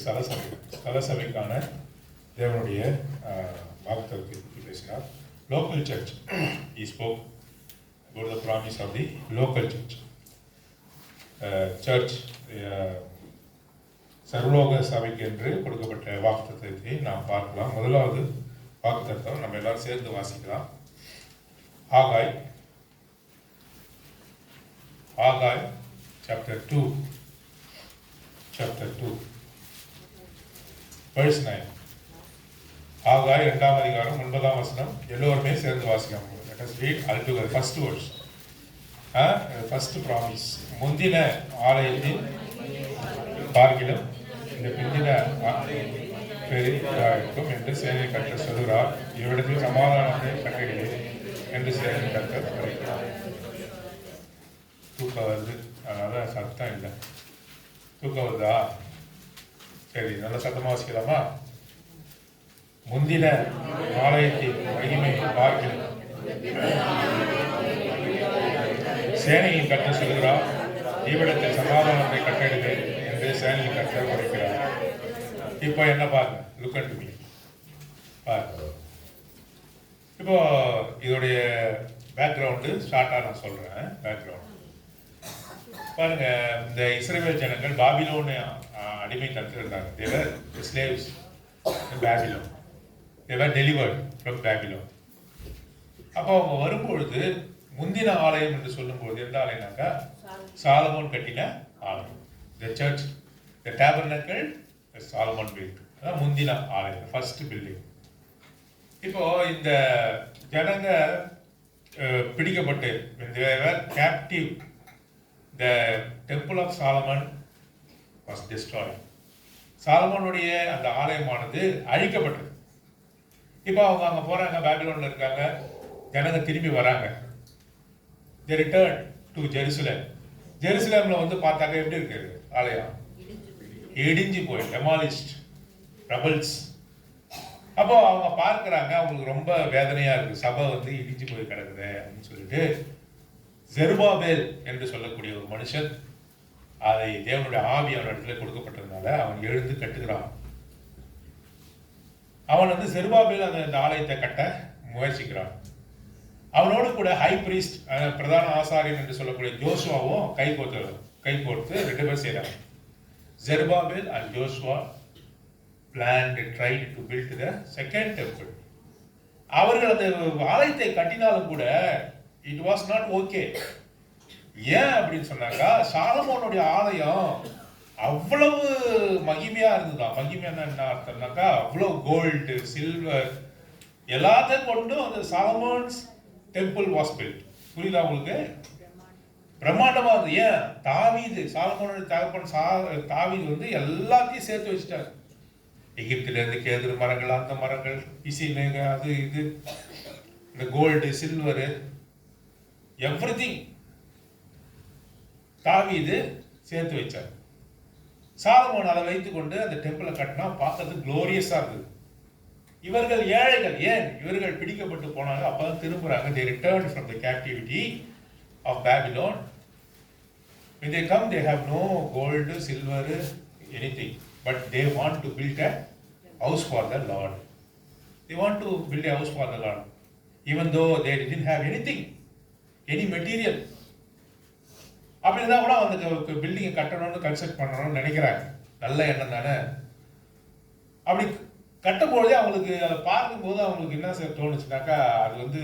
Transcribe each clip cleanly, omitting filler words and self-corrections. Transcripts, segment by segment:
ஸ்தலசபைக்கான தேவனுடைய வாக்குத்தத்தை பற்றி பேசினார். Local church he spoke about the promise of the local church. Church சர்வலோக சபைக்கு என்று கொடுக்கப்பட்ட வாக்குத்தத்தை நாம் பார்க்கலாம். முதலாவது வாக்குத்தத்தம் நம்ம எல்லாரும் சேர்ந்து வாசிக்கலாம். ஆகாய் சாப்டர் 2 verse 9. ஆகாய் 2ஆம் அதிகாரம் 9ஆம் வசனம். எல்லோருமே சேர்ந்து வாசிக்கலாம். Let us read all together. First verse. First promise. முந்தின ஆலயத்தின் பார்க்கிலும் இந்த பிந்தின பெரிதாயிருக்கும் என்று சேனை கர்த்தர் சொல்கிறார். இவ்விடத்தில் சமாதானத்தை கட்டளையிலே என்று சேனை கர்த்தர் உரைக்கிறார். தூக்கம் வருது, அதனால சத்தம் இல்லை. தூக்கம் வருதா? சரி, நல்ல சத்தமாக வாசிக்கலாமா? முந்தின ஆலயத்தின் மகிமை பார்க்கிறோம். சேனையின் கர்த்தர் சொல்கிறார், இவ்விடத்தில் சமாதானத்தை கட்டளையிலே என்று சேனையின் கர்த்தர் உரைக்கிறார். இப்போ என்ன பாருங்க, லுக் அட் மீ பாருங்க. இப்போ இதோடைய பேக்ரவுண்டு ஷார்ட்டாக நான் சொல்கிறேன். பேக்ரவுண்ட் பாருங்க. இந்த இஸ்ரவேல் ஜனங்கள் பாபிலோன் அடிமைத்தனத்தில் இருந்தாங்க. They were slaves in Babylon. They were delivered from Babylon. அப்போ அவங்க வரும்பொழுது முந்தின ஆலயம் என்று சொல்லும்போது எந்த ஆலயம்னாக்கா சாலமோன் கட்டின ஆலயம். The church, the tabernacle, the Solomon built. அதான் முந்தின ஆலயம், ஃபர்ஸ்ட் பில்டிங். இப்போ இந்த ஜனங்க பிடிக்கப்பட்டு they were captive. The temple of Solomon was destroyed. சாலமோனுடைய அந்த ஆலயமானது அழிக்கப்பட்டது. இப்போ அவங்க அங்கே போகிறாங்க, பாபிலோனில் இருக்காங்க. ஜனங்க திரும்பி வராங்க. they returned to Jerusalem. ஜெருசலேமில் வந்து பார்த்தாக்க எப்படி இருக்குது ஆலயம்? இடிஞ்சு போய் demolished, rebels. அப்போ அவங்க பார்க்குறாங்க, அவங்களுக்கு ரொம்ப வேதனையாக இருக்குது. சபை வந்து இடிஞ்சு போய் கிடக்குது அப்படின்னு சொல்லிட்டு செருபாபேல் என்று சொல்லக்கூடிய ஒரு மனுஷன், அதை தேவனுடைய ஆவி அவன் இடத்துல கொடுக்கப்பட்டதுனால அவன் எழுந்து கட்டுகிறான். அவன் வந்து செருபாபேல் அந்த ஆலயத்தை கட்ட முயற்சிக்கிறான். அவனோடு கூட ஹை பிரீஸ்ட், பிரதான ஆசாரியன் என்று சொல்லக்கூடிய ஜோசுவாவும் கை கோர்த்து 2 பேர் செய்கிறாங்க. Zerubbabel and Joshua tried to build the second temple. அவர்கள் அந்த ஆலயத்தை கட்டினாலும் கூட it was not okay. ஏன் அப்படின்னு சொன்னாக்கா சாலமோனுடைய ஆலயம் அவ்வளவு மகிமையா இருந்ததுதான். மகிமையான என்ன அர்த்தம்னாக்கா அவ்வளவு கோல்டு, சில்வர் எல்லாத்தையும் கொண்டு அந்த சாலமோன்ஸ் டெம்பிள் வாஸ் பில்ட். புரியுதா உங்களுக்கு? பிரம்மாண்டமா இருந்தது. ஏன்? தாவீது, சாலமோனுடைய தகப்பன் தாவீது வந்து எல்லாத்தையும் சேர்த்து வச்சுட்டாரு. எகிப்தில இருந்து கேதுரு மரங்கள், அந்த மரங்கள், பிசினேக, அது இது, இந்த கோல்டு, சில்வரு, எவ்ரிதிங் தாவீது சேர்த்து வச்சார். சாலமோன் அதை வைத்துக் கொண்டு அந்த டெம்பிளை கட்டினா பார்க்கறதுக்கு குளோரியஸா இருந்தது. இவர்கள் ஏழைகள். ஏன்? இவர்கள் பிடிக்கப்பட்டு போனாங்க. அப்பதான் திரும்புறாங்க. they returned from the captivity of Babylon. When they come, they have no gold, silver, anything, but they want to build a house for the Lord. They want to build a house for the Lord, even though they didn't have anything, any material. அப்படின்னா கூட அந்த பில்டிங்கை கட்டணும்னு construct பண்ணணும்னு நினைக்கிறாங்க. நல்ல எண்ணம் தானே. அப்படி கட்டும்போதே அவங்களுக்கு அதை பார்க்கும்போது அவங்களுக்கு என்ன தோணுச்சுனாக்கா அது வந்து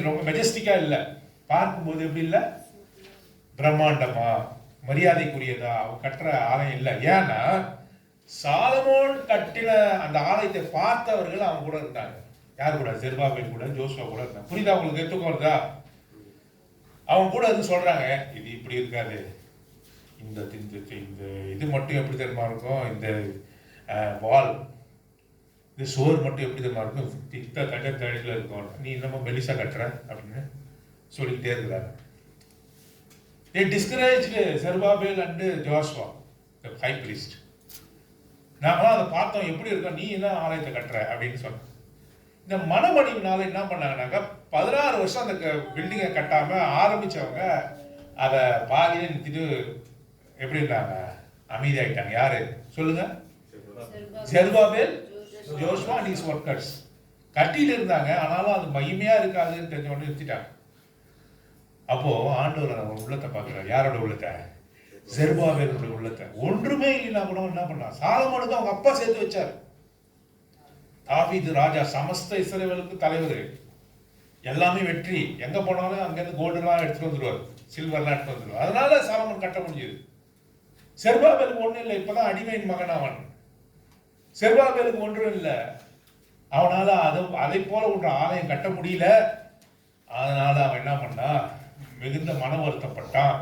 ரொம்ப மெஜஸ்டிக்காக இல்லை. பார்க்கும்போது எப்படி இல்லை, பிரம்மாண்டமா மரியாதைக்குரியதா அவங்க கட்டுற ஆலயம் இல்லை. ஏன்னா சாலமோன் கட்டின அந்த ஆலயத்தை பார்த்தவர்கள் அவங்க கூட இருந்தாங்க. யார் கூட? செருபாபேல் கூட, ஜோசுவா கூட இருந்தாங்க. புரியுதா அவங்களுக்கு? எடுத்துக்கோ வருதா? அவங்க கூட வந்து சொல்றாங்க, இது இப்படி இருக்காது, இந்த இது மட்டும் எப்படி தெரியுமா இருக்கும், இந்த வால், இந்த சோர் மட்டும் எப்படி தெரியுமா இருக்கும், திட்ட தடியில் இருக்கும், நீ இன்னமும் மெலிசா கட்டுற அப்படின்னு சொல்லிக்கிட்டே இருக்கிறாங்க. they discouraged Zerubbabel and Joshua, the high priest. நாம அதை பார்த்தோம், எப்படி இருக்கோம், நீ என்ன ஆலயத்தை கட்டுற அப்படின்னு சொன்ன. இந்த மனமடிவுனால என்ன பண்ணாங்கன்னாக்கா 16 வருஷம் அந்த பில்டிங்கை கட்டாம ஆரம்பிச்சவங்க அதை பாதியிலே நிறுத்திட்டு எப்படி இருந்தாங்க? அமைதியாயிட்டாங்க. யாரு சொல்லுங்க? Zerubbabel, Joshua and his workers. கட்டிட்டு இருந்தாங்க, ஆனாலும் அது மகிமையா இருக்காதுன்னு தெரிஞ்ச உடனே நிறுத்திட்டாங்க. அப்போ ஆண்டவர் அவங்க உள்ளத்தை பார்க்கிறார். யாரோட உள்ளத்தை? செருபாபேலுடைய உள்ளத்தை. ஒன்றுமே இல்லைன்னா கூட என்ன பண்ணா? சாலமோனுக்கு அவங்க அப்பா சேர்த்து வச்சார். தாவீது ராஜா, சமஸ்த இஸ்ரவேலுக்கு தலைவர், எல்லாமே வெற்றி. எங்க போனாலும் அங்கிருந்து கோல்டுலாம் எடுத்துட்டு வந்துடுவார், சில்வர்லாம் எடுத்துட்டு வந்துடுவார். அதனால சாலமோன் கட்ட முடிஞ்சது. செருபாபேலுக்கு ஒன்றும் இல்லை, இப்பதான் அடிமையின் மகன் அவன். செருபாபேலுக்கு ஒன்றும் இல்லை, அவனால அதை போல ஒன்று ஆலயம் கட்ட முடியல. அதனால அவன் என்ன பண்ணா? மிகுந்த மன வருத்தப்பட்டான்.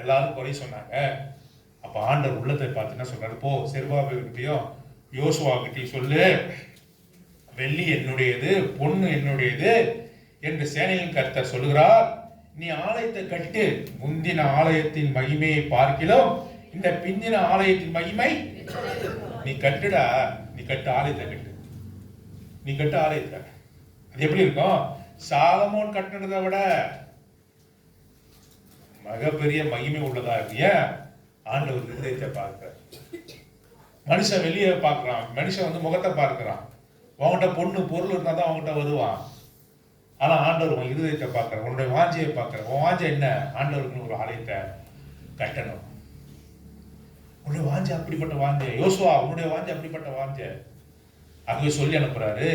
எல்லாரும் குறை சொன்னாங்க. அப்ப ஆண்டவர் உள்ளத்தை பார்த்து என்ன சொல்றாரு? போ, செருபாபேலுக்கிட்டையும் யோசுவாக்கிட்டையும் சொல்லு, வெள்ளி என்னுடையது, பொண்ணு என்னுடையது என்று சேனையின் கர்த்தர் சொல்லுகிறார். நீ ஆலயத்தை கட்டு, முந்தின ஆலயத்தின் மகிமையை பார்க்கிலும் இந்த பிந்தின ஆலயத்தின் மகிமை நீ கட்டுடா. நீ கட்டு, ஆலயத்தை கட்டு, நீ கட்டு ஆலயத்தை. அது எப்படி இருக்கும்? சாலமோன் கட்டினதை விட மிகப்பெரிய மகிமை உள்ளதா இல்லையா? ஆண்டவர் இருதயத்தை பார்க்கிறார். மனுஷன் வெளியே பார்க்கிறான், மனுஷன் வந்து முகத்தை பார்க்கிறான். அவங்ககிட்ட பொண்ணு பொருள் இருந்தா தான் அவங்ககிட்ட வருவான். ஆனா ஆண்டவர் உன் இருதயத்தை பார்க்கிறார், உன்னுடைய வாஞ்சையை பார்க்கிறார். உன் வாஞ்சை என்ன? ஆண்டவருக்குன்னு ஒரு ஆலயத்தை கட்டணும். உன்னுடைய வாஞ்சை அப்படிப்பட்ட வாஞ்சை. யோசுவா, உன்னுடைய வாஞ்சை அப்படிப்பட்ட வாஞ்சை. அங்கே சொல்லி அனுப்புறாரு,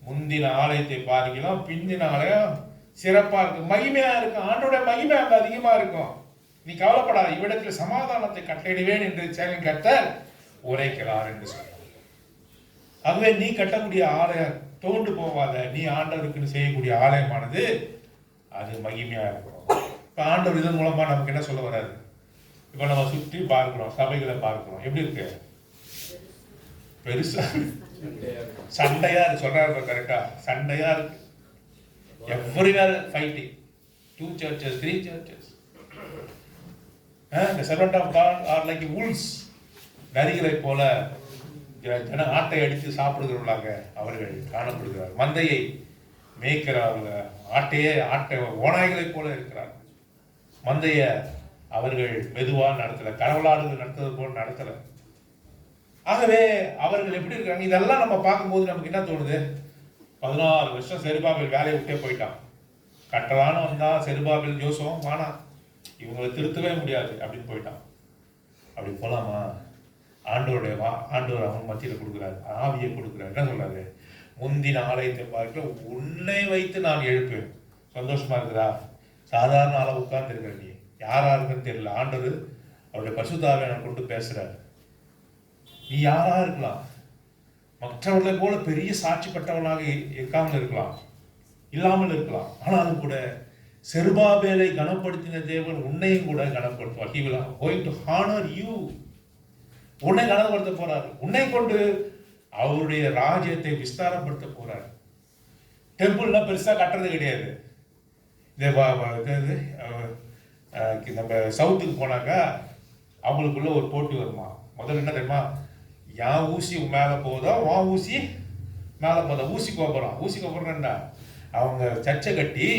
முந்தின ஆலயத்தை பார்க்கலாம், பிந்தின ஆலயம் சிறப்பா இருக்கு, மகிமையா இருக்கும். ஆண்டோட மகிமை அங்க அதிகமா இருக்கும். நீ கவலைப்படாத, இவ்விடத்தில் சமாதானத்தை கட்டளையிடுவேன் என்று சேனை கர்த்தர் உரைக்கிறார் என்று சொன்னார். ஆகவே நீ கட்டக்கூடிய ஆலயம் தோண்டு போவாத. நீ ஆண்டவருக்குன்னு செய்யக்கூடிய ஆலயமானது அது மகிமையா இருக்கணும். இப்ப ஆண்டவர் இதன் மூலமா நமக்கு என்ன சொல்ல வராது? இப்ப நம்ம சுற்றி பார்க்கிறோம், சபைகளை பார்க்கிறோம், எப்படி இருக்கு? பெருசா சண்டையா இருக்கு. சொல்றாரு கரெக்டா? சண்டையா இருக்கு. Everywhere fighting. 2 churches, 3 churches. The servant of God are like wolves. நரிகளை போல ஜன ஆட்டை அடித்து சாப்பிடுகிறவர்களாக அவர்கள் காணப்படுகிறார். மந்தையை மேய்க்கிறார்கள். ஆட்டை ஓநாய்களை போல இருக்கிறார். மந்தைய அவர்கள் மெதுவா நடத்தல, கரவலாடுகள் நடத்துவது போல நடத்தல. ஆகவே அவர்கள் எப்படி இருக்காங்க? இதெல்லாம் நம்ம பார்க்கும்போது நமக்கு என்ன தோணுது? 16 வருஷம் செருபாபேல் வேலையை விட்டே போயிட்டான். கட்டலான்னு வந்தா செருபாபேல் யோசுவாவும் வானா, இவங்களை திருத்தவே முடியாது அப்படின்னு போயிட்டான். அப்படி போலாமா? ஆண்டவர் அவன் மத்தியில் கொடுக்குறாரு, ஆவியை கொடுக்குறாரு. என்ன சொல்றாரு? முந்தின ஆலயத்தை பார்க்க உன்னை வைத்து நான் எழுப்பேன். சந்தோஷமா இருக்குதா? சாதாரண ஆளை உட்கார்ந்து இருக்கிற நீ யாரா இருக்குன்னு தெரியல. ஆண்டவர் அவருடைய பரிசுத்த ஆவியை கொண்டு பேசுறாரு. நீ யாரா இருக்கலாம், மற்றவர்களை போல பெரிய சாட்சி பட்டவனாக இருக்காமல் இருக்கலாம், இல்லாமல் இருக்கலாம். ஆனாலும் கூட செருபாபேலை கனப்படுத்தின தேவன் உன்னையும் கூட கனப்படுத்துவார். He will going to honor you. உன்னை கனப்படுத்த போறாரு. உன்னை கொண்டு அவருடைய ராஜ்யத்தை விஸ்தாரப்படுத்த போறாரு. டெம்பிள்லாம் பெருசா கட்டுறது கிடையாது. நம்ம சவுத்துக்கு போனாக்கா அவங்களுக்குள்ள ஒரு போட்டி வருமா. முதல்ல என்ன தெரியுமா? என் ஊசி மேலே போகுதா, உன் ஊசி மேலே போதா, ஊசி கோபுரம். ஊசி கோபுரம் என்ன? அவங்க சர்ச்சை கட்டி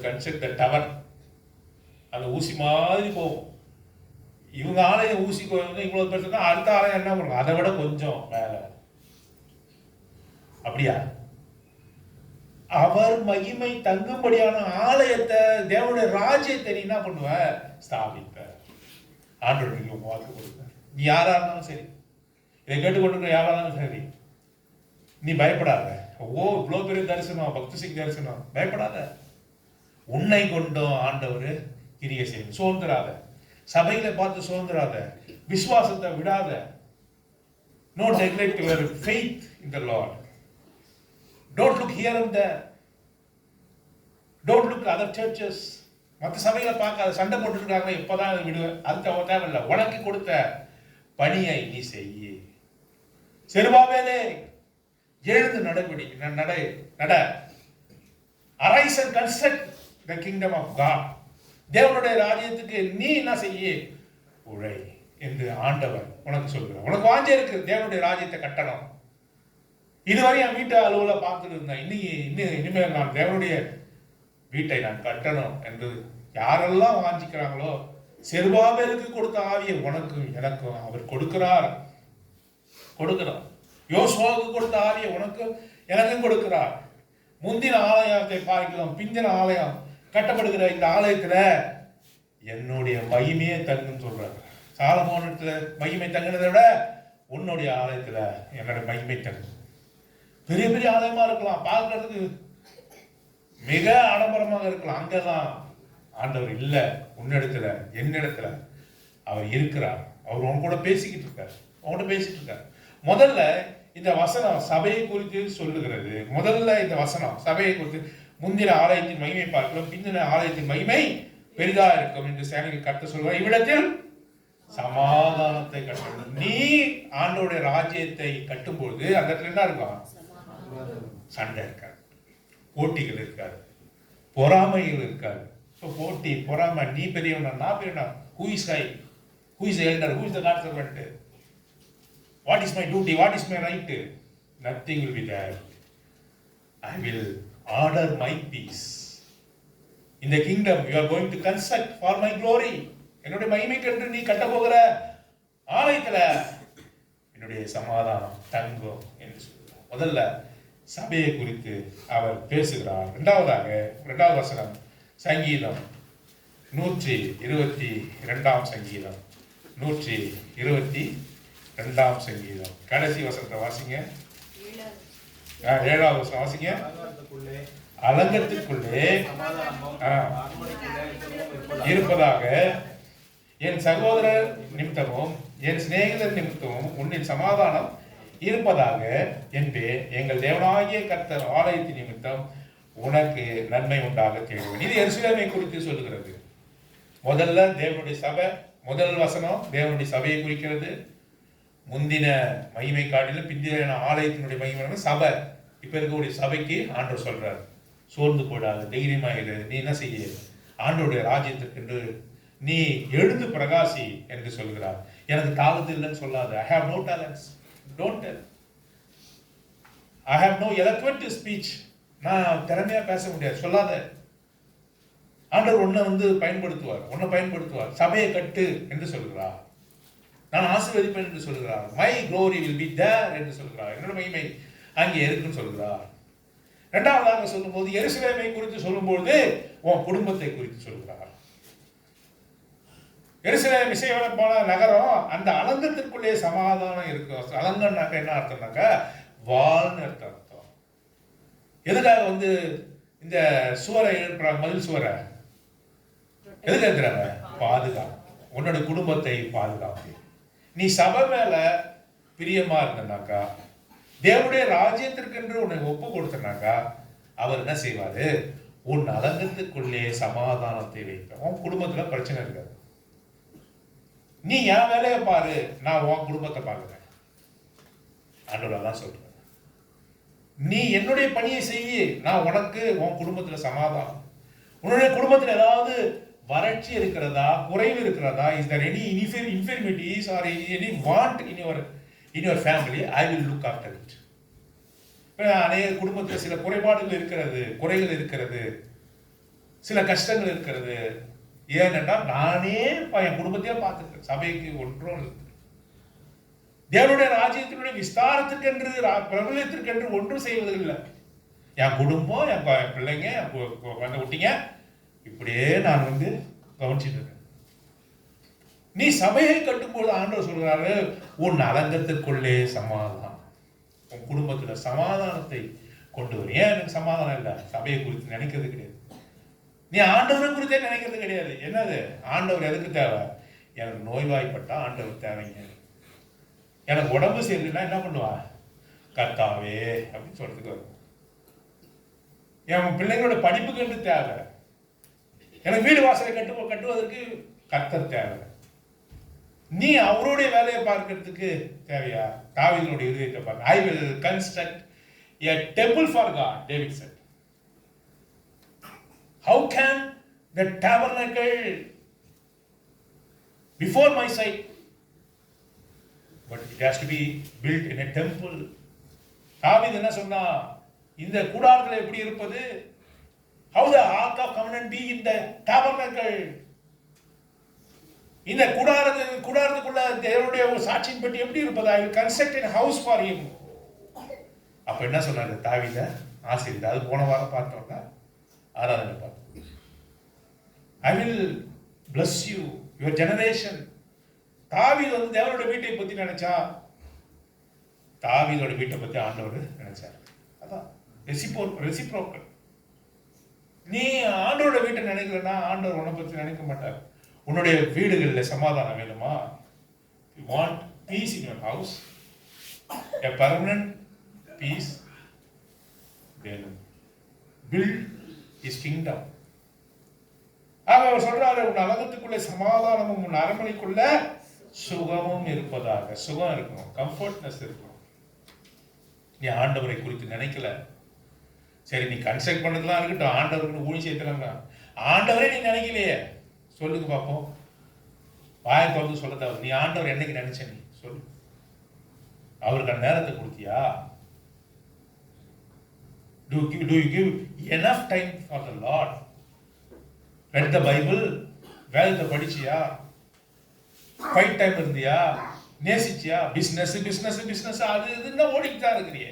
கன்ஸ்ட்ரக்ட் டவர், அந்த ஊசி மாதிரி போகும். இவங்க ஆலயம் ஊசி கோபுரம் இவ்வளவு பெருசு தான், அடுத்த ஆலயம் என்ன பண்ணும்? அதை விட கொஞ்சம் மேல. அப்படியா? அவர் மகிமை தங்கும்படியான ஆலயத்தை, தேவனுடைய ராஜ்யத்தை நீ என்ன பண்ணுவ? ஸ்தாபிப்ப. ஆண்டவர் நீங்க வாக்கு கொடுக்க. நீ யாரா இருந்தாலும் சரி, இதை கேட்டுக்கொண்டு யாரா இருந்தாலும் சரி, நீ பயப்படாத. ஓ இவ்வளவு பெரிய தரிசனம், பக்தி சிங் தரிசனம், பயப்படாத. உன்னை கொண்டும் ஆண்டவர் கிரியை செய்யும். சோர்ந்துராத. சபையில பார்த்து சோர்ந்துராத. விசுவாசத்தை விடாத. No neglect your faith in the Lord. Don't look here and there. Don't look other churches. மற்ற சபைகளை பார்க்காத. சண்டை போட்டுருக்காங்க, எப்பதான் விடுவேன், அதுக்கு தேவையில்லை. உனக்கு கொடுத்த பணியை நீ செய்ய. செருபாபேலே எழுந்து நடபடி நட. Arise and construct the kingdom of God. தேவனுடைய ராஜ்யத்துக்கு நீ என்ன செய்ய? உழை என்று ஆண்டவர் உனக்கு சொல்கிறார். உனக்கு வாஞ்சை இருக்கு தேவனுடைய ராஜ்யத்தை கட்டணும். இதுவரை என் வீட்டை அலுவல பார்த்துட்டு இருந்தேன், இனிமேல் நான் தேவனுடைய வீட்டை நான் கட்டணும் என்று யாரெல்லாம் வாஞ்சிக்கிறாங்களோ செருபாபேலுக்கு கொடுத்த ஆவியை உனக்கும் எனக்கும் அவர் கொடுக்கிறார். யோசுவாவுக்கு கொடுத்த ஆவியை உனக்கும் எனக்கும் கொடுக்கிறார். முந்தின ஆலயத்தை பார்க்கலாம், பிந்தின ஆலயம் கட்டப்படுகிற இந்த ஆலயத்துல என்னுடைய மகிமையே தங்குன்னு சொல்றாரு. சாலமோனத்துல மகிமை தங்கினதை விட உன்னுடைய ஆலயத்துல என்னுடைய மகிமை தங்கும். பெரிய பெரிய ஆலயமா இருக்கலாம், பார்க்கறதுக்கு மிக ஆடம்பரமாக இருக்கலாம், அங்கதான் ஆண்டவர் இல்ல. உன்னிடத்துல என்னிடத்துல அவர் இருக்கிறார். அவர் உன் கூட பேசிக்கிட்டு இருக்கார். முதல்ல இந்த வசனம் சபையை குறித்து சொல்லுகிறது. முதல்ல இந்த வசனம் சபையை குறித்து, முந்தின ஆலயத்தின் மகிமை பார்க்கலாம், பிந்தின ஆலயத்தின் மகிமை பெரிதா இருக்கும் என்று சேனையில் கர்த்தர் சொல்வார். இவ்விடத்தில் சமாதானத்தை கட்டுறது. நீ ஆண்டோடைய ராஜ்யத்தை கட்டும்போது அந்த இடத்துல என்ன இருக்கும்? சண்டை இருக்காது, போட்டிகள் இருக்காது, பொறாமைகள் இருக்காது. போட்டி, பொறாமை, நீ பெரியவனா நான் பெரியவனா, who is the elder, who is the God servant, what is my duty, what is my right, nothing will be there. I will order my peace in the kingdom you are going to construct for my glory. என்னுடைய மகிமைக்கென்று நீ கட்ட போகிற ஆலயத்துல என்னுடைய சமாதானம் தங்கும் என்று சொல்கிறார். முதல்ல சபையை குறித்து அவர் பேசுகிறார். இரண்டாவது வசனம், சங்கீதம் 122 சங்கீதம், 122 சங்கீதம் கடைசி வசனத்தை வாசிங்க. 7வது வசனம் வாசிங்க. அலங்கத்துக்குள்ளே இருப்பதாக என் சகோதரர் நிமித்தமும் என் சிநேகிதர் நிமித்தமும் உன்னின் சமாதானம் இருப்பதாக என்று எங்கள் தேவனாகிய கர்த்தர் ஆலயத்தின் நிமித்தம் உனக்கு நன்மை உண்டாக தேடுவேன். இது எருசலேமை குறித்து சொல்லுகிறது. முதல்ல தேவனுடைய சபை, முதல் வசனம் தேவனுடைய சபையை குறிக்கிறது. முந்தின மகிமை காட்டிலும் பிந்தின ஆலயத்தினுடைய மகிமை சபை. இப்ப இருக்கக்கூடிய சபைக்கு ஆண்டவர் சொல்றார், சோர்ந்து போடாது, தைரியமாயிரு, நீ என்ன செய்ய, ஆண்டோடைய ராஜ்யத்திற்கு நீ எழுந்து பிரகாசி என்று சொல்கிறார். எனக்கு தாளத்து இல்லைன்னு சொல்லாது. I have no talents, don't tell. I have no eloquent speech, நான் திறமையா பேச முடியாது சொல்லாத. ஆண்டவர் உன்னை பயன்படுத்துவார். சபையை கட்டு என்று சொல்கிறார். நான் ஆசீர்வதிப்பேன் என்று சொல்கிறார். My glory will be there என்று சொல்கிறார். என்னோட மகிமை அங்கே இருக்குன்னு சொல்கிறார். இரண்டாவதாக சொல்லும்போது எருசலேமை குறித்து சொல்லும்போது உன் குடும்பத்தை குறித்து சொல்கிறார். எருசலேம் இசைவனம் போன நகரம், அந்த அலங்கத்திற்குள்ளே சமாதானம் இருக்கும். அலங்கன்னாக்க என்ன அர்த்தம்னாக்க வாழ்னு அர்த்தம். எதுக்காக இந்த சுவரை எழுப்புறாங்க, மதில் சுவரை எதுக்கு எழுப்புறாங்க? பாதுகாப்பு, உன்னோட குடும்பத்தை பாதுகாப்பு. நீ சபை மேல பிரியமா இருந்தனாக்கா, தேவனுடைய ராஜ்யத்திற்கு என்று உன்னை ஒப்பு கொடுத்தனாக்கா, அவர் என்ன செய்வாரு? உன் அலங்கத்துக்குள்ளே சமாதானத்தை வைப்பார். உன் குடும்பத்துல பிரச்சனை இருக்காது. நீ என் வேலையை பாரு, நான் உன் குடும்பத்தை பார்க்கிறேன். ஆண்டவர் தான் சொல்றேன். நீ என்னுடைய பணியை செய்ய, நான் உனக்கு உன் குடும்பத்துல சமாதானம். உன்னுடைய குடும்பத்துல ஏதாவது வறட்சி இருக்கிறதா, குறைவு இருக்கிறதா, is there any infirmities or any want in your family, I will look after it. அநேக குடும்பத்தில் சில குறைபாடுகள் இருக்கிறது, குறைகள் இருக்கிறது, சில கஷ்டங்கள் இருக்கிறது. ஏனென்றால் நானே என் குடும்பத்தையே பார்த்துக்கிறேன். சபைக்கு ஒன்றும் இல்லை. தேவனுடைய ராஜ்யத்தினுடைய விஸ்தாரத்துக்கென்று, பிரபலத்திற்கென்று ஒன்றும் செய்வதில்லை. என் குடும்பம், என் பிள்ளைங்க, குழந்தை குட்டிங்க, இப்படியே நான் கவனிச்சுட்டு இருக்கேன். நீ சபையை கட்டும்போது ஆண்டவர் சொல்றாரு, உன் அலங்கத்திற்குள்ளே சமாதானம், உன் குடும்பத்துல சமாதானத்தை கொண்டு வரும். ஏன் எனக்கு சமாதானம் இல்லை? சபையை குறித்து நினைக்கிறது கிடையாது. நீ ஆண்டவரை குறித்தே நினைக்கிறது கிடையாது. என்னது ஆண்டவர் எதுக்கு தேவை? எனக்கு நோய்வாய்ப்பட்டா ஆண்டவர் தேவைங்க. எனக்கு உடம்பு சரியில்லைன்னா என்ன பண்ணுவா? கர்த்தாவே அப்படின்னு சொல்றதுக்கு வரும். என் பிள்ளைங்களோட படிப்புக்கு என்று தேவை. எனக்கு வீடு வாசலை கட்டுவதற்கு கர்த்தர் தேவை. நீ அவருடைய வேலையை பார்க்கிறதுக்கு தேவையா? தாவீதுடைய இதயத்தை பார்க்க. I will construct a temple for God, David said. How can the tabernacle before my sight, but it has to be built in a temple. தாவீது என்ன சொன்னா? இந்த கூடாரத்தில் எப்படி இருப்பது? How the ark of covenant be in the tabernacle? இந்த கூடாரத்துக்குள்ள தேவனுடைய ஒரு சாட்சியின் பற்றி எப்படி இருப்பது? I will construct a house for him. அப்ப என்ன சொன்னாரு தாவீத ஆசீர்வதி? அது போன வாரம் பார்த்தோம்னா ஆராதனை பார்த்தோம். I will bless you, your generation. தாவீது வந்து தேவனுடைய வீட்டை பத்தி நினைச்சா, தாவீதோட வீட்டை பத்தி ஆண்டவர் நினைச்சார். அதான் ரெசிப்ரோக்கல். நீ ஆண்டவரோட வீட்டை நினைக்கலன்னா ஆண்டவர் உன்னை பத்தி நினைக்க மாட்டார். உன்னுடைய வீடுகளில் சமாதானம் வேணுமா? You want peace in your house, a permanent peace, then build his kingdom. அவர் சொல்றாரு, உன் அலகத்துக்குள்ள சமாதானமும் உன் அரண்மனைக்குள்ள சுகமும் இருப்பதாக. சுகம் இருக்கணும், கம்ஃபர்ட்னஸ் இருக்கணும். நீ ஆண்டவரை குறித்து நினைக்கல, சரி நீ கன்ஸ்ட்ரக்ட் பண்ணதுலாம் இருக்கட்டும், ஆண்டவருக்கு ஊழி சேர்த்துலாங்க, ஆண்டவரே நீ நினைக்கலையே, சொல்லுங்க பார்ப்போம். வாயை திறந்து சொல்ல தேவை. நீ ஆண்டவர் என்னைக்கு நினைச்ச? நீ சொல்லு. அவருக்கான நேரத்தை கொடுத்தியா? Do you give enough time for the Lord? Read the Bible? வேதத்தை படிச்சியா? ஃபைட் டைம் இருந்தியா? நேசிச்சியா? பிசினஸ் பிசினஸ் பிசினஸ் அது இதுன்னா ஓடிக்கிட்டா இருக்கிறியே,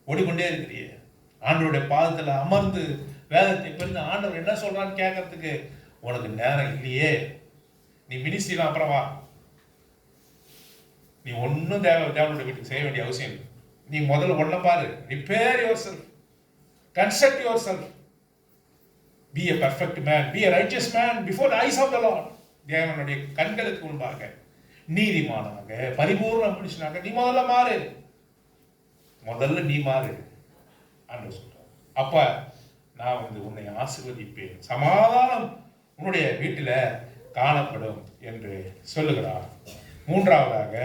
ஓடிக்கொண்டே இருக்கிறியே. ஆண்டவருடைய பாதத்துல அமர்ந்து வேதத்தை பிரிந்து ஆண்டவர் என்ன சொல்றான்னு கேட்கறதுக்கு உனக்கு நேரம் இல்லையே. நீ மினிஸ்ட்ரிலாம் அப்புறம் வா. நீ ஒன்னும் தேவனுடைய வீட்டுக்கு செய்ய வேண்டிய அவசியம் இல்லை. நீ முதல்ல ஒன்ன பாரு. Repair yourself, construct yourself, be a perfect man, be a righteous man before the eyes of the Lord. தேவனுடைய கண்களுக்கு முன்பாக நீதிமானாக பரிபூர்ண மனுஷனாக நீ முதல்ல மாறு. முதல்ல நீ மாறு ஆண்டவர் சொல்றார். அப்ப நான் வந்து உன்னை ஆசீர்வதிப்பேன், சமாதானம் உன்னுடைய வீட்டில் காணப்படும் என்று சொல்லுகிறார். மூன்றாவதாக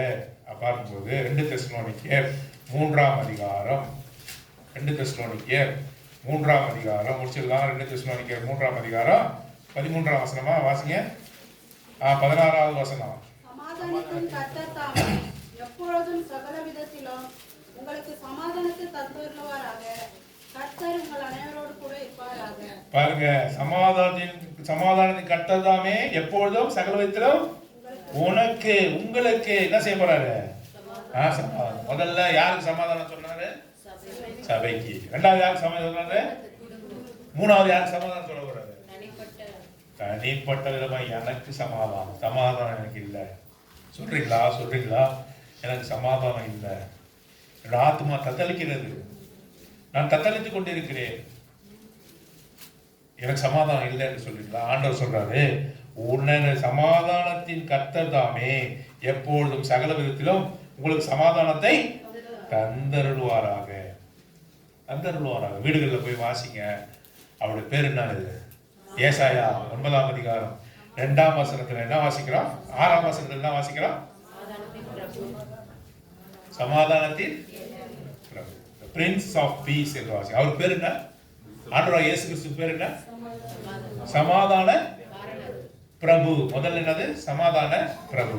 பார்க்கும்போது 2 தெசலோனிக்கேயர் 3ஆம் அதிகாரம், 2 தெசலோனிக்கேயர் 3ஆம் அதிகாரம் முடிச்சிடலாம். 2 தெசலோனிக்கேயர் 3ஆம் அதிகாரம் 13ஆம் வசனமா வாசிங்க. 16ஆவது வசனம். சமாதானத்தின் கர்த்தர் தாமே எப்பொழுதும் சகல விதத்திலும் உங்களுக்கு சமாதானத்தை தந்துள்ளவராக. கர்த்தர் உங்கள் அனைவரோடு கூட இருப்பாராக. பாருங்க, சமாதானத்தின் கர்த்தர் தாமே எப்பொழுதும் சகல விதத்திலும் உனக்கு உங்களுக்கு என்ன செய்ய போறாரு? சமாதானம். முதல்ல யாருக்கு சமாதானம் சொன்னாரு? சபைக்கு. இரண்டாவது யாருக்கு சமாதானம் சொன்னாரு? மூணாவது யாருக்கு சமாதானம் சொல்ல போறாரு? தனிப்பட்ட விதமா எனக்கு சமாதானம் எனக்கு இல்லை. சொல்றீங்களா? எனக்கு சமாதானம் இல்லை. என்னோட ஆத்மா தத்தளிக்கிறது, நான் தத்தளித்துக் கொண்டிருக்கிறேன், எனக்கு சமாதானம் இல்லைன்னு சொல்றீங்களா? ஆண்டவர் சொல்றாரு, உன்னை சமாதானத்தின் கர்த்தர் தாமே எப்பொழுதும் சகல விதத்திலும் உங்களுக்கு சமாதானத்தை தந்தருள்வாராக. வீடுகளில் போய் வாசிங்க. அவருடைய பேர் என்னது? ஏசாயா 9ஆம் அதிகாரம் 2ஆம் வசனத்துல என்ன வாசிக்கிறோம்? 6ஆம் வசனத்துல என்ன வாசிக்கிறோம்? சமாதானத்தின் பிரின்ஸ் ஆஃப் பீஸ் என்று வாசி. அவர் பேர் என்ன? ஆண்டவராகிய இயேசு கிறிஸ்து பேர் என்ன? சமாதான பிரபு. முதல்ல என்னது? சமாதான பிரபு.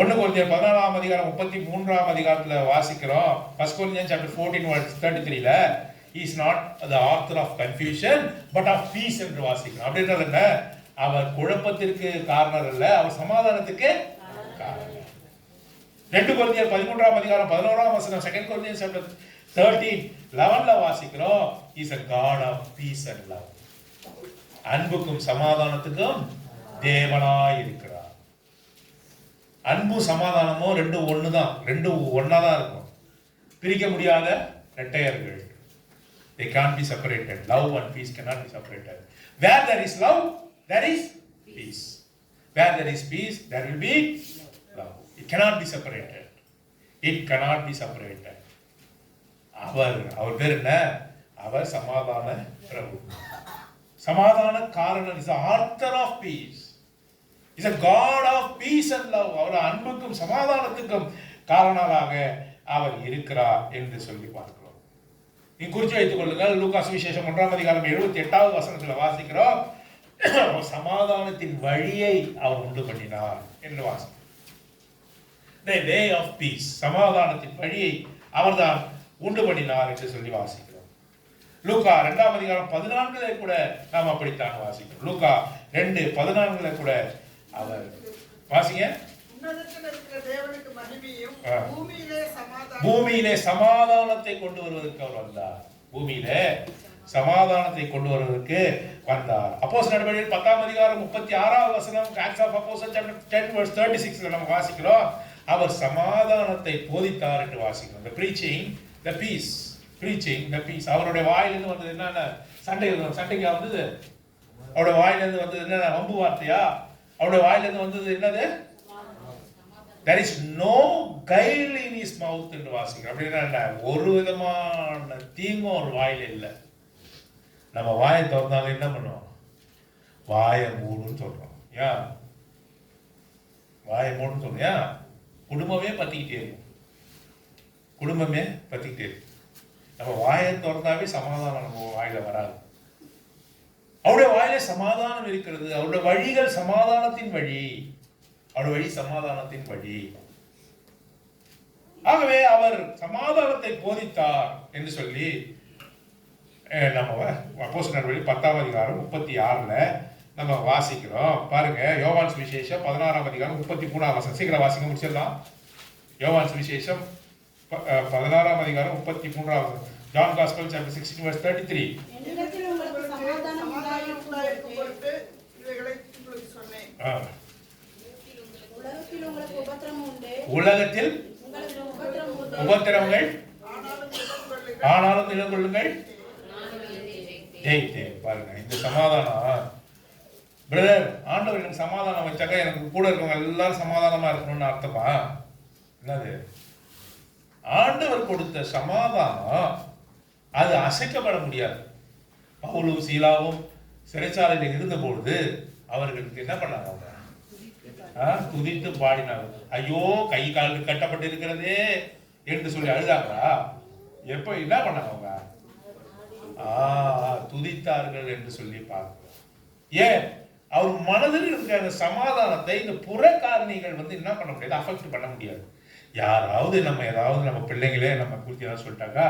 1 கொரிந்தியர் 14ஆம் அதிகாரம் 33ஆம் அதிகாரத்துல வாசிக்கிறோம். 1 Corinthians chapter 14 verse 33ல he is not the author of confusion but of peace என்று வாசிக்கிறோம். அப்படின்றது என்ன? அவர் குழப்பத்திற்கு காரணர் அல்ல, அவர் சமாதானத்துக்கு காரணர். 2 கொரிந்தியர் 13ஆம் அதிகாரம் 11ஆம் வசனம் 2 Corinthians chapter 13:11ல வாசிக்கிறோம். he is a God of peace and love. அன்புக்கும் சமாதானத்துக்கும் தேவனாய் இருக்கிறார். அன்பும் சமாதானமும் ரெண்டும் ஒண்ணுதான், ரெண்டும் ஒன்னாதான் இருக்கும். பிரிக்க முடியாத இரட்டையர்கள். They can't be separated. Love and peace cannot be separated. Where there is love, there is peace. Where there is peace, there will be love. It cannot be separated. It cannot be separated. அவர் பேர் என்ன? அவர் சமாதான பிரபு, சமாதான காரணர். Is author of peace, is a God of peace and love. அவர் அன்புக்கும் சமாதானத்துக்கும் காரணராக அவர் இருக்கிறார் என்று சொல்லி பார்க்கிறோம். நீ குறித்து வைத்துக் கொள்ளுங்கள். லூக்கா சுவிசேஷம் 1ஆம் அதிகாரம் 78வது வசனத்துல வாசிக்கிறோம், சமாதானத்தின் வழியை அவர் உண்டு பண்ணினார் என்று வாசிக்கிறோம். The way of peace, சமாதானத்தின் வழியை அவர்தான் உண்டு பண்ணினார் என்று சொல்லி வாசிக்கிறோம். லூக்கா 2ஆம் அதிகாரம் 14ல கூட நாம் அப்படித்தான் வாசிக்கிறோம். லூக்கா 2:14 கூட அவர் வாசிங்க. உன்னதத்தில் இருக்கிற தேவனுக்கு மகிமையும் பூமியிலே சமாதானத்தை கொண்டு வருவதற்கு அவர் வந்தார். பூமியிலே சமாதானத்தை கொண்டு வருவதற்கு வந்தார். அப்போஸ்தலர் நடவடிக்கைகள் 10ஆம் அதிகாரம் 36ஆவது வசனம், ஆக்ட்ஸ் ஆஃப் அப்போஸ்தலர்ஸ் சாப்டர் 10 verse 36 நம்ம வாசிக்கிறோம். அவர் சமாதானத்தை போதித்தார் என்று வாசிக்கிறோம். the preaching the peace. அவருடைய வாயிலிருந்து வந்தது என்னன்னா சண்டைக்கு வந்தது. அவருடைய வாயிலிருந்து வந்தது என்ன? வம்பு வார்த்தையா? அவருடைய வாயிலிருந்து வந்தது என்னது? there is no guile in his mouth என்று வாசிக்கிறோம். அப்படின்னா ஒரு விதமான தீங்கும் ஒரு வாயில இல்லை. நம்ம வாயை திறந்தாலும் என்ன பண்ணுவோம்? வாயை மூடுன்னு சொல்றோம். ஏன் வாயை மூடுன்னு சொல்றோம்? ஏன்? குடும்பமே பத்திக்கிட்டே இருக்கும். நம்ம வாயை திறந்தாவே சமாதானம் நம்ம வாயில வராது. அவருடைய வாயில சமாதானம் இருக்கிறது. அவருடைய வழிகள் சமாதானத்தின் வழி. ஆகவே அவர் சமாதானத்தை போதித்தார் என்று சொல்லி நம்ம அப்போஸ்தலர் நடவடிக்கைகள் 10ஆம் அதிகாரம் 36ல நம்ம வாசிக்கிறோம். பாருங்க, யோவான் சுவிசேஷம் 16ஆம் அதிகாரம் 33ஆம் வசனம். சீக்கிரம் வாசிக்க முடிச்சிடலாம். யோவான் சுவிசேஷம் 16ஆம் அதிகாரம் 33ஆம் வசனம். John gospel chapter 16 verse 33. என்னிடத்தில் உங்களுக்கு சமாதானம் உண்டாயிருக்கும் பொருட்டு இவைகளை உங்களுக்கு சொன்னேன். உலகத்தில் உங்களுக்கு உபத்திரவம் உண்டு. உலகத்தில் உபத்திரவங்கள், ஆனாலும் திடன் கொள்ளுங்கள். பாருங்க, இந்த சமாதானம் பிரதர், ஆண்டவர் எனக்கு சமாதானம் வச்சாக்க எனக்கு கூட இருக்கவங்க எல்லாரும் சமாதானமா இருக்கணும்னு அர்த்தமா? என்னது? ஆண்டவர் கொடுத்த சமாதானம் அது அசைக்கப்பட முடியாது. பவுலும் சீலாவும் சிறைச்சாலையில் இருந்த பொழுது அவர்களுக்கு என்ன பண்ணாங்க? அவங்க துதித்து பாடினாங்க. ஐயோ, கை காலுக்கு கட்டப்பட்டு இருக்கிறதே என்று சொல்லி அழுதாங்களா? எப்ப என்ன பண்ணாங்க? அவங்க துதித்தார்கள் என்று சொல்லி பார்க்கிறோம். ஏன்? அவர் மனதில் இருக்கிற சமாதானத்தை இந்த புற காரணிகள் என்ன பண்ண முடியாது, அஃபெக்ட் பண்ண முடியாது. யாராவது நம்ம ஏதாவது நம்ம பிள்ளைங்களே நம்ம குறித்து ஏதாவது சொல்லிட்டாக்கா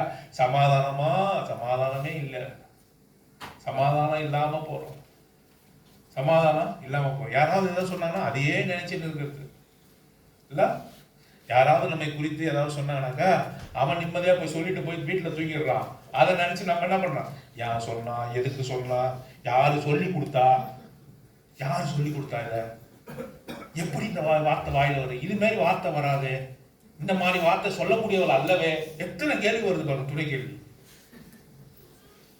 சமாதானமே இல்லை, சமாதானம் இல்லாம போறோம். யாராவது ஏதாவது சொன்னாங்கன்னா அதையே நினைச்சுட்டு இருக்கிறது இல்ல. யாராவது நம்மை குறித்து ஏதாவது சொன்னாங்கனாக்கா அவன் நிம்மதியா போய் சொல்லிட்டு போய் வீட்டுல தூங்கிடுறான். அதை நினைச்சு நம்ம என்ன பண்றோம்? யார் சொன்னா, எதுக்கு சொன்னா, யாரு சொல்லி கொடுத்தா இத, எப்படி இந்த வார்த்தை வாயில வருது? இது மாதிரி வார்த்தை வராது, இந்த மாதிரி வார்த்தை சொல்லக்கூடியவள் அல்லவே. எத்தனை கேள்வி வருது பாருங்க, துணை கேள்வி.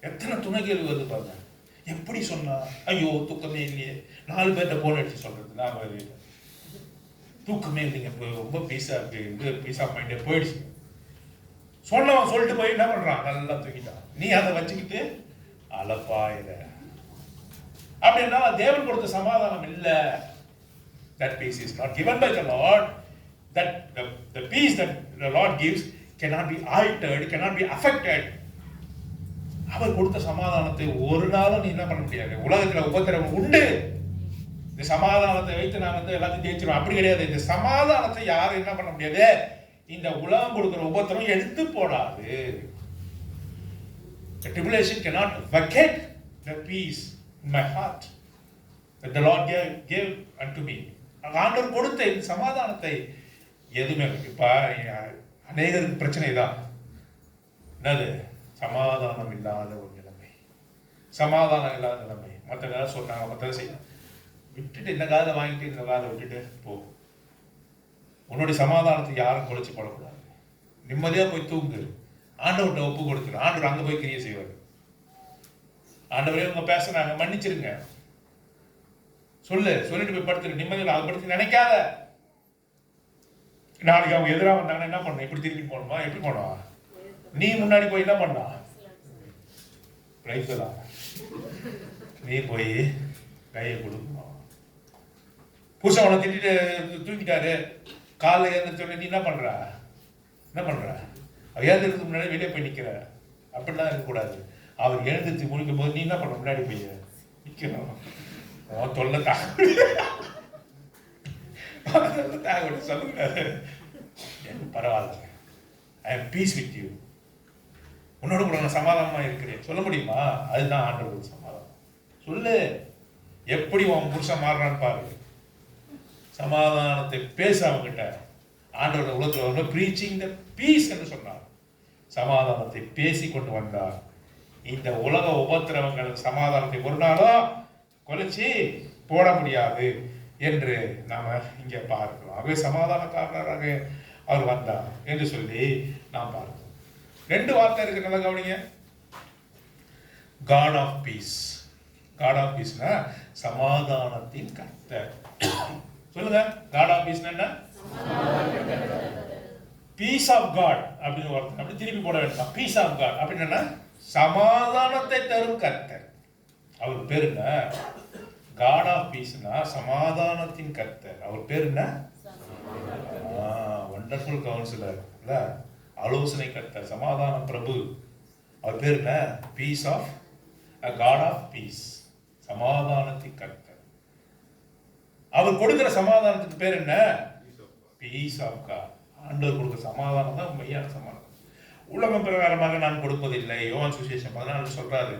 எத்தனை துணை கேள்வி வருது பாருங்க. எப்படி சொன்னா? ஐயோ, தூக்கமே இல்லையே. 4 பேர்ட்ட போன் அடிச்சு சொல்றது, நான் தூக்கமே இல்லைங்க, ரொம்ப பீஸா இருக்கு, இது பீஸா மைண்டே போயிடுச்சு. சொன்னவன் சொல்லிட்டு போய் என்ன பண்றான்? நல்லா தூக்கிட்டான். நீ அதை வச்சுக்கிட்டு அலப்பாயிர. அப்படின்னா தேவன் கொடுத்த சமாதானம் இல்ல. That peace is not given by the Lord. That the peace that the Lord gives cannot be altered, cannot be affected. அவர் கொடுத்த சமாதானத்தை ஒரு நாளும் நீ என்ன பண்ண முடியாது. உலகத்துல உபத்திரவம் உண்டு, இந்த சமாதானத்தை வைத்து நான் எல்லாத்தையும் ஜெயிச்சிருவோம் அப்படி கிடையாது. இந்த சமாதானத்தை யாரும் என்ன பண்ண முடியாது. இந்த உலகம் கொடுக்கிற உபத்திரம் எடுத்து போடாது. The tribulation cannot vacate the peace in my heart that the Lord gave unto me. ஆண்டவர் கொடுத்த இந்த சமாதானத்தை எதுவுமே இப்ப அநேகருக்கு பிரச்சனை தான். என்னது? சமாதானம் இல்லாத ஒரு நிலைமை. மற்ற ஏதாவது சொன்னாங்க, மற்ற செய்யணும் விட்டுட்டு இந்த காதை வாங்கிட்டு இந்த காதை விட்டுட்டு போ. உன்னுடைய சமாதானத்தை யாரும் குறைச்சு போடக்கூடாது. நிம்மதியா போய் தூங்கு. ஆண்டவர்கிட்ட ஒப்பு கொடுத்துரு. ஆண்டவர் அங்க போய் கிரியை செய்வார். ஆண்டவரே உங்க பேசுறாங்க, மன்னிச்சிருங்க சொல்லிட்டு போய் படுத்துரு. நிம்மதியில் அதை படுத்து நினைக்காத. நாளைக்கு அவங்க எதிராக வந்தாங்கன்னா என்ன பண்ணணும்? இப்படி திருப்பி போகணுமா? எப்படி போனோம்? நீ முன்னாடி போய் என்ன பண்ணா? நீ போய் கையை கொடுக்கணும். புருஷன் அவனை திட்டிட்டு தூக்கிட்டாரு, காலைல எழுந்திரிச்சோடனே நீ என்ன பண்ற? அவர் எழுந்திருக்கு முன்னாடி வெளியே போய் நிக்கிற. அப்படிலாம் இருக்கக்கூடாது. அவர் எழுந்திரிச்சு முடிக்கும் போது நீ என்ன பண்ண? முன்னாடி போய் நிக்கணும். தொல்லை சொல்லக்கூடாது. பரவாயில்ல, I am peace with you, உன்னோட கூட நான் சமாதானமா இருக்கிறேன் சொல்ல முடியுமா? அதுதான் ஆண்டவருக்கு சமாதானம். சொல்லு. எப்படி உன் புருஷன் மாறுறான்னு பாரு. சமாதானத்தை பேச அவங்ககிட்ட. ஆண்டவர் உலகத்தில் பிரீச்சிங் த பீஸ் என்று சொன்னார். சமாதானத்தை பேசி கொண்டு வந்தார். இந்த உலக உபத்திரவங்கள் சமாதானத்தை ஒரு நாளும் கொலைச்சி போட முடியாது என்று நாம இங்க பார்க்கிறோம். ஆகவே சமாதானக்காரராக அவர் வந்தார் என்று சொல்லி நாம் பார்க்கிறோம். 2 வார்த்தை இருக்கு, நல்லா கவனிங்க. God of peace. God of பீஸ்னா சமாதானத்தின் கர்த்தர். சொல்லுங்க, காட் ஆஃப் பீஸ் என்ன? பீஸ் ஆஃப் காட் அப்படின்னு வார்த்தை அப்படி திருப்பி போட வேண்டாம். பீஸ் ஆஃப் காட் அப்படின்னு என்ன? சமாதானத்தை தரும் கர்த்தர். அவர் பேரு என்ன? காட் ஆஃப் பீஸ்னா சமாதானத்தின் கர்த்தர். அவர் பேரு என்ன? வண்டர்ஃபுல் கவுன்சிலர், இல்ல ஆலோசனை கர்த்தர், சமாதான பிரபு. அவர் பேரு என்ன? Peace of God of peace, சமாதானத்தின் கர்த்தர். அவர் கொடுக்கிற சமாதானத்துக்கு பேர் என்ன? Peace of God. ஆண்டவர் கொடுக்கிற சமாதானம் தான் மெய்யான சமாதானம். உலகம் பிரகாரமாக நான் கொடுப்பதில்லை. யோவான் சுவிசேஷம் 14 சொல்றாரு,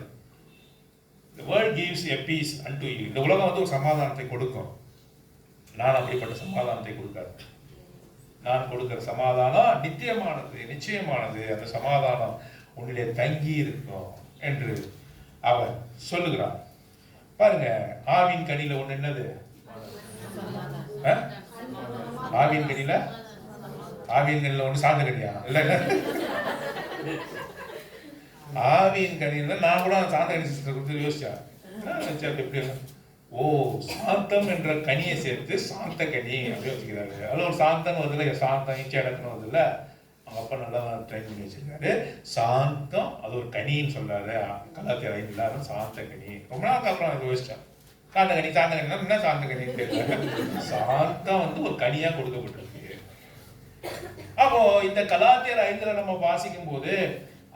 the world gives a peace unto you. இந்த உலகம் வந்து ஒரு சமாதானத்தை கொடுக்கும். நான் அப்படிப்பட்ட சமாதானத்தை கொடுக்காது. நான் கொடுக்கிற சமாதானம் நித்தியமானது, நிச்சயமானது. அந்த சமாதானம் உன்னிலே தங்கி இருக்கும் என்று அவர் சொல்லுகிறார். பாருங்க, ஆவின் கனியில ஒண்ணு என்னது? ஆவின் கனியில ஒண்ணு சாந்த கனியா? இல்ல ஆவியின் கனியில நான் கூட சாந்த கனி சிஸ்டர் கொடுத்து யோசிச்சேன். எப்படி ஓ, சாந்தம் என்ற கனியை சேர்த்து சாந்த கனி அப்படின்னு வச்சுக்கிறாரு. அதுல ஒரு சாந்தம் வருதுல, சாந்தம் இச்சை அடக்கணும் வருதுல்ல. அவங்க அப்பா நல்லா ட்ரைன் பண்ணி வச்சிருக்காரு. சாந்தம் அது ஒரு கனின்னு சொல்றாரு. கலாத்தியர் 5 சாந்த கனி. ரொம்ப நாளுக்கு அப்புறம் யோசிச்சேன், சாந்த கனி என்ன சாந்த கனின்னு தெரியல. சாந்தம் வந்து ஒரு கனியா கொடுக்கப்பட்டிருக்கு. அப்போ இந்த கலாத்தியர் 5 நம்ம வாசிக்கும் போது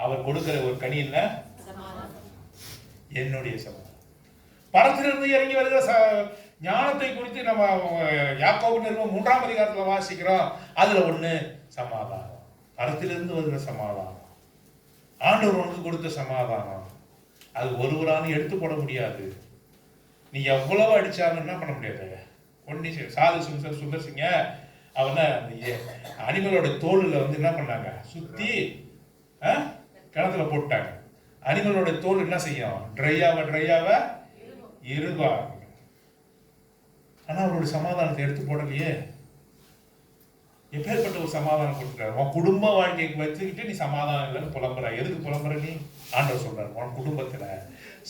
அவர் கொடுக்கிற ஒரு கனி என்ன? என்னுடைய சமாதானம். பரத்திலிருந்து இறங்கி வருகிற ஞானத்தை குறித்து நம்ம யாக்கோபு நிருபம் 3ஆம் அதிகாரத்துல வாசிக்கிறோம். அதுல ஒண்ணு சமாதானம். பரத்திலிருந்து வருகிற சமாதானம், ஆண்டவர் உனக்கு கொடுத்த சமாதானம். அது ஒருவரான எடுத்து போட முடியாது. நீ எவ்வளவு அடிச்சாலும் என்ன பண்ண முடியாது. ஒன்னி சாது சுந்தர்சிங்க அவன அனிமலோட தோல்ல வந்து என்ன பண்ணாங்க, சுத்தி கிணத்துல போட்டாங்க. அனிமலோட தோல் என்ன செய்யும்? ட்ரையாவ இருவா. ஆனா அவருடைய சமாதானத்தை எடுத்து போடலையே. எப்பேற்பட்ட ஒரு சமாதானம் கொடுக்குறாரு. உன் குடும்ப வாழ்க்கைக்கு வச்சுக்கிட்டு நீ சமாதானம் இல்லைன்னு புலம்புற. எதுக்கு புலம்புற நீ? ஆண்டவர் சொல்றாரு, உன் குடும்பத்துல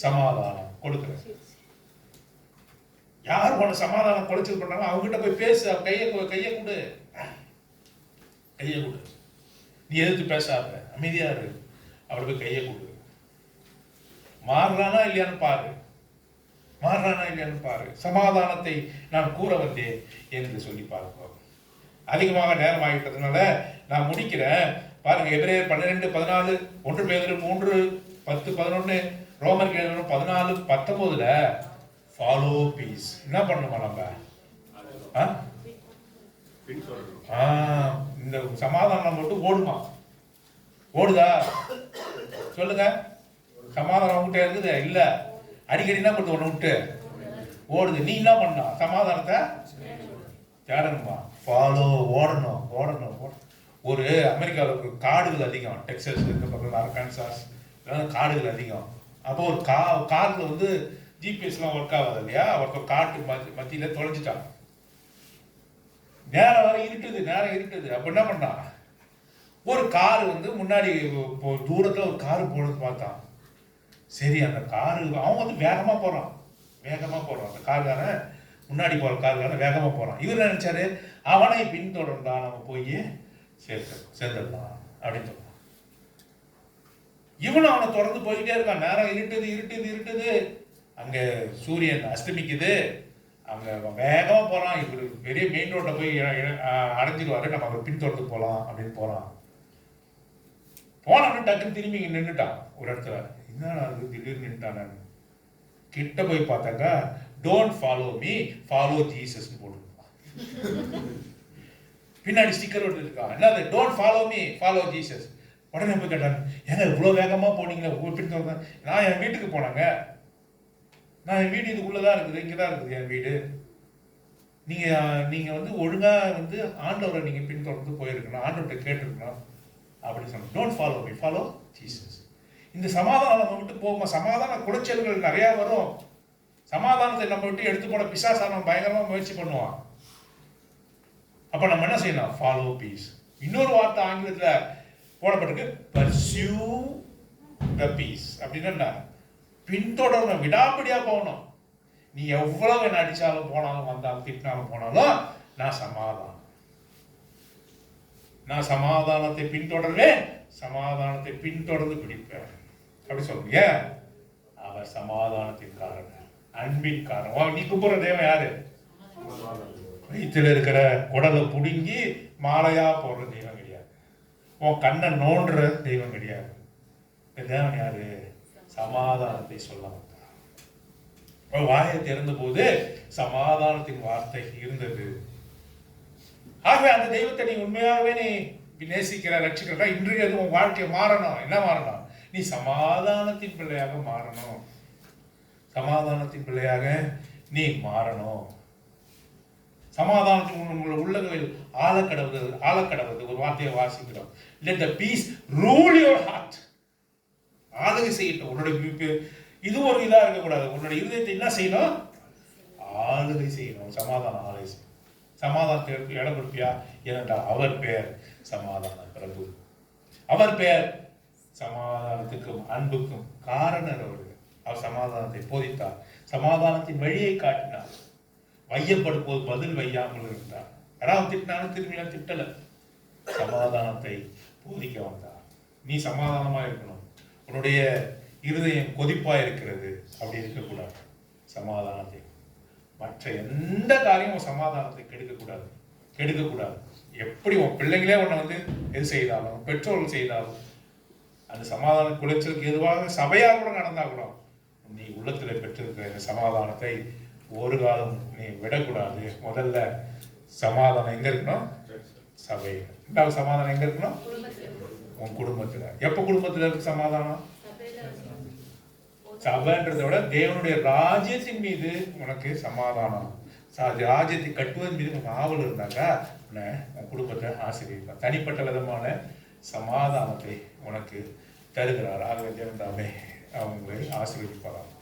சமாதானம் கொடுக்குற. யார் உன சமாதானம் குலைச்சல் பண்ணாலும் அவங்க கிட்ட போய் பேசு. கையை கொடு. நீ எதிர்த்து பேசாத, அமைதியா இரு. அவரை போய் கையை கொடு. மாறுறானா இல்லையான்னு பாரு. சமாதானத்தை நான் கூற வந்தேன் என்று சொல்லி பார்ப்போம். அதிகமாக நேரம் ஆகிட்டதுனால நான் முடிக்கிறேன். பாருங்க, எபிரேயர் 12:14, 1 பேதுரு 3:10-11, ரோமர் 14:19 ஃபாலோ பீஸ். என்ன பண்ணணுமா நம்ம? இந்த சமாதானம் மட்டும் ஓடுதா? சொல்லுங்க. சமாதானம் உங்ககிட்ட இருக்குது இல்ல? அடிக்கடி என்ன பண்ணுது? ஒண்ணு விட்டு ஓடுது. நீ என்ன பண்ண? சமாதானத்தை தேடணுமா? ஃபாலோ, ஓடணும். ஒரு அமெரிக்காவுக்கு காடுகள் அதிகம். டெக்சாஸ் இருக்க பக்கத்தில் அரகான்சாஸ் காடுகள் அதிகம். அப்போ ஒரு கார்ல வந்து ஜிபிஎஸ்லாம் ஒர்க் ஆகாது இல்லையா? ஒருத்தர் காட்டு மத்தியில தொலைஞ்சிட்டான். நேரம் இருட்டுது. அப்ப என்ன பண்ணா? ஒரு கார் வந்து முன்னாடி தூரத்துல ஒரு கார் போனது பார்த்தான். சரி, அந்த காரு அவன் வந்து வேகமா போறான். அந்த கார்காரன் முன்னாடி போற கார்காரன் வேகமா போறான். இவர் நினைச்சாரு, அவனை பின்தொடர்ந்தா நம்ம போய் சேர்ந்துடலாம் அப்படின்னு சொன்னான். இவனும் அவனை தொடர்ந்து போயிட்டே இருக்கான். நேரம் இருட்டுது. அங்க சூரியன் அஸ்தமிக்குது. அங்க வேகமா போறான். இவரு பெரிய மெயின் ரோட்ல போய் அடைஞ்சிருவாரு. நம்ம அவர் பின்தொடர்ந்து போலாம் அப்படின்னு போறான். போனான்னு டக்குன்னு திரும்பி நின்றுட்டான் ஒரு இடத்துல. என்னடா திடீர்னு நின்றுட்டான். கிட்ட போய் பார்த்தாக்கா, don't follow me, follow Jesus போட்டுருக்கான். பின்னாடி ஸ்டிக்கர் விட்டுருக்கான். என்னது? Don't follow me, follow Jesus. உடனே போய் கேட்டான், ஏங்க இவ்வளவு வேகமா போனீங்களா? நான் என் வீட்டுக்கு போனாங்க. நான் என் வீடு இதுக்குள்ளதான் இருக்குது, இங்கதான் இருக்குது என் வீடு. நீங்க வந்து ஒழுங்கா வந்து ஆண்டவரை நீங்க பின்தொடர்ந்து போயிருக்கணும், ஆண்டவர்கிட்ட கேட்டிருக்கணும் அப்படின்னு சொன்னோம். Don't follow me, follow Jesus. இந்த சமாதானம் நம்ம விட்டு போகும்போது சமாதான குலைச்சல்கள் நிறைய வரும். சமாதானத்தை நம்ம விட்டு எடுத்து போட பிசாசானம் பயங்கரமா முயற்சி பண்ணுவான். அப்ப நம்ம என்ன செய்யணும்? Follow peace. இன்னொரு வார்த்தை ஆங்கிலத்துல போடப்பட்டிருக்கு, பர்சியூ த பீஸ். அப்படின்னா பின்தொடரணும், விடாப்பிடியா போகணும். நீ எவ்வளவு என்ன அடிச்சாலும் போனாலும் வந்தாலும் திட்டினாலும் போனாலும் நான் சமாதானத்தை பின்தொடர்வேன், சமாதானத்தை பின்தொடர்ந்து பிடிப்பேன் அப்படி சொல்றீங்க. அவர் சமாதானத்தின் காரணம், அன்பின் காரணம். நீ கூப்பிடுற தேவன் யாரு? வயிற்றுல இருக்கிற குடலை புடுங்கி மாலையா போடுற தெய்வம் கிடையாது. உன் கண்ணை நோண்டுற தெய்வம் கிடையாது. தேவன் யாரு? சமாதானத்தை சொல்ல வந்தார். வாயை திறந்த போது சமாதானத்தின் வார்த்தை இருந்தது. ஆகவே அந்த தெய்வத்தை நீ உண்மையாகவே நீ நேசிக்கிற, ரட்சிக்கிறா, இன்றைய உன் வாழ்க்கையை மாறணும். என்ன மாறணும்? நீ சமாதானத்தின் பிள்ளையாக மாறணும். சமாதானத்தின் பிள்ளையாக நீ மாறணும். சமாதானத்தின் உங்கள் உள்ளங்களில் ஆழக்கடவுது ஒரு வார்த்தையை வாசிக்கிறோம். Let the peace rule your heart. ஆளுகை செய்யட்டும். உன்னுடைய இது ஒரு இதா இருக்கக்கூடாது. உன்னுடைய இருதயத்தை என்ன செய்யணும்? ஆளுகை செய்யணும். சமாதானம் ஆளுகை செய்யணும். சமாதானத்திற்கு இடம் கொடுப்பியா? ஏனென்றால் அவர் பெயர் சமாதான பிரபு. அவர் பெயர் சமாதானத்துக்கும் அன்புக்கும் காரணர். அவர் சமாதானத்தை போதித்தார், சமாதானத்தின் வழியை காட்டினார், வையப்படும் போது பதில் வையாமல் இருந்தார். யாராவது திட்டினாலும் திரும்பிலாம் திட்டல, சமாதானத்தை போதிக்க வந்தார். நீ சமாதானமா இருக்கணும். உன்னுடைய இருதயம் கொதிப்பா இருக்கிறது, அப்படி இருக்கக்கூடாது. சமாதானத்தை, மற்ற எந்த காரியமும் சமாதானத்தை கெடுக்கக்கூடாது. எப்படி உன் பிள்ளைங்களே உன்னை வந்து எது செய்தாலும், பெற்றோர்கள் செய்தாலும், அந்த சமாதான குலைச்சலுக்கு எதுவாக சபையாக கூட நடந்தா கூட நீ உள்ளத்துல பெற்றிருக்கிற இந்த சமாதானத்தை ஒரு காலம் நீ விடக்கூடாது. முதல்ல சமாதானம் எங்க இருக்கணும்? சபை. ரெண்டாவது சமாதானம் எங்க இருக்கணும்? உன் குடும்பத்துல. எப்ப குடும்பத்துல இருக்கு சமாதானம்? சபைன்றதை விட தேவனுடைய ராஜ்யத்தின் மீது உனக்கு சமாதானம், ராஜ்யத்தை கட்டுவதன் மீது உனக்கு ஆவல் இருந்தாக்கா உன் குடும்பத்தை ஆசீர்வதிப்பார். தனிப்பட்ட விதமான சமாதானத்தை உனக்கு தருகிறார். ஆகவே தேவன் தாமே அவங்களை ஆசீர்வதிப்பார்.